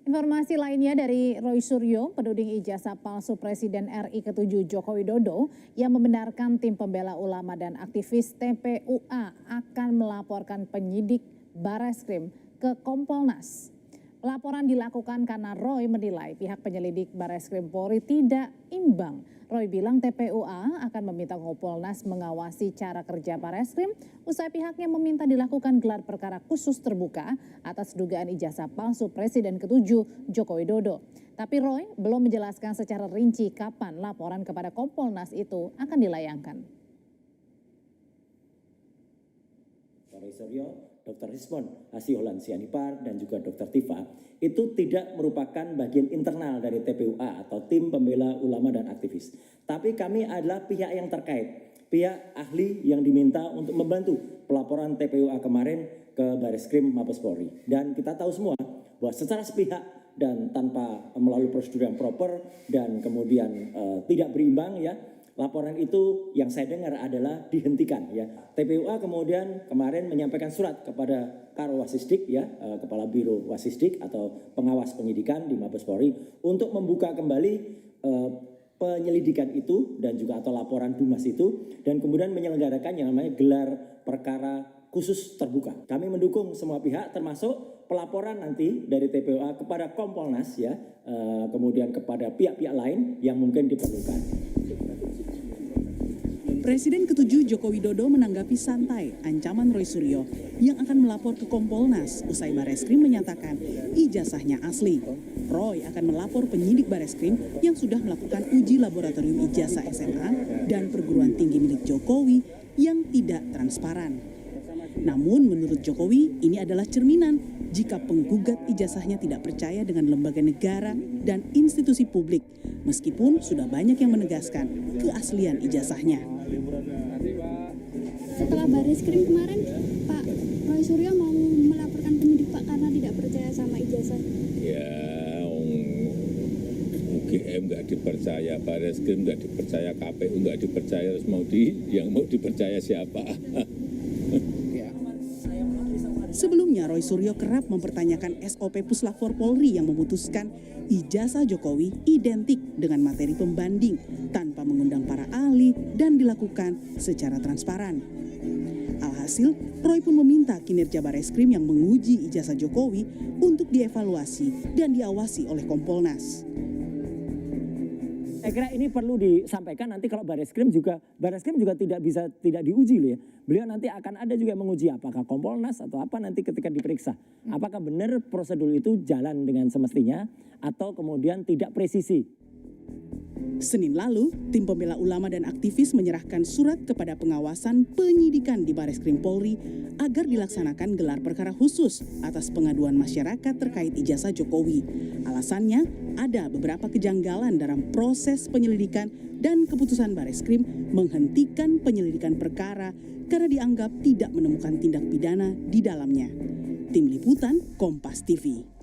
Informasi lainnya dari Roy Suryo, penuding ijazah palsu Presiden RI ke-7 Joko Widodo yang membenarkan tim pembela ulama dan aktivis TPUA akan melaporkan penyidik Bareskrim ke Kompolnas. Laporan dilakukan karena Roy menilai pihak penyelidik Bareskrim Polri tidak imbang. Roy bilang TPUA akan meminta Kompolnas mengawasi cara kerja Bareskrim usai pihaknya meminta dilakukan gelar perkara khusus terbuka atas dugaan ijazah palsu Presiden ke-7 Joko Widodo. Tapi Roy belum menjelaskan secara rinci kapan laporan kepada Kompolnas itu akan dilayangkan. Roy Suryo, Dr. Rismon Hasihholan Sianipar, dan juga Dr. Tifa itu tidak merupakan bagian internal dari TPUA atau tim pembela ulama dan aktivis. Tapi kami adalah pihak yang terkait, pihak ahli yang diminta untuk membantu pelaporan TPUA kemarin ke Bareskrim Mabes Polri. Dan kita tahu semua bahwa secara sepihak dan tanpa melalui prosedur yang proper dan kemudian tidak berimbang ya, laporan itu yang saya dengar adalah dihentikan ya. TPUA kemudian kemarin menyampaikan surat kepada Karo Wasisdik ya, Kepala Biro Wasisdik atau pengawas penyidikan di Mabes Polri untuk membuka kembali penyelidikan itu dan juga atau laporan Dumas itu dan kemudian menyelenggarakan yang namanya gelar perkara khusus terbuka. Kami mendukung semua pihak termasuk pelaporan nanti dari TPUA kepada Kompolnas ya, kemudian kepada pihak-pihak lain yang mungkin diperlukan. Presiden ke-7 Joko Widodo menanggapi santai ancaman Roy Suryo yang akan melapor ke Kompolnas usai Bareskrim menyatakan ijazahnya asli. Roy akan melapor penyidik Bareskrim yang sudah melakukan uji laboratorium ijazah SMA dan perguruan tinggi milik Jokowi yang tidak transparan. Namun menurut Jokowi ini adalah cerminan jika penggugat ijazahnya tidak percaya dengan lembaga negara dan institusi publik meskipun sudah banyak yang menegaskan keaslian ijazahnya. Setelah Bareskrim kemarin, Pak Roy Suryo mau melaporkan penyidik Pak karena tidak percaya sama ijazah. Ya, UGM nggak dipercaya, Bareskrim nggak dipercaya, KPU nggak dipercaya, terus yang mau dipercaya siapa? Sebelumnya Roy Suryo kerap mempertanyakan SOP Puslapfor Polri yang memutuskan ijazah Jokowi identik dengan materi pembanding tanpa mengundang para ahli dan dilakukan secara transparan. Alhasil, Roy pun meminta kinerja Bareskrim yang menguji ijazah Jokowi untuk dievaluasi dan diawasi oleh Kompolnas. Saya kira ini perlu disampaikan nanti kalau Bareskrim juga tidak diuji loh ya. Beliau nanti akan ada juga yang menguji apakah Kompolnas atau apa nanti ketika diperiksa. Apakah benar prosedur itu jalan dengan semestinya atau kemudian tidak presisi. Senin lalu, tim pembela ulama dan aktivis menyerahkan surat kepada pengawasan penyidikan di Bareskrim Polri agar dilaksanakan gelar perkara khusus atas pengaduan masyarakat terkait ijazah Jokowi. Alasannya, ada beberapa kejanggalan dalam proses penyelidikan dan keputusan Bareskrim menghentikan penyelidikan perkara karena dianggap tidak menemukan tindak pidana di dalamnya. Tim Liputan, Kompas TV.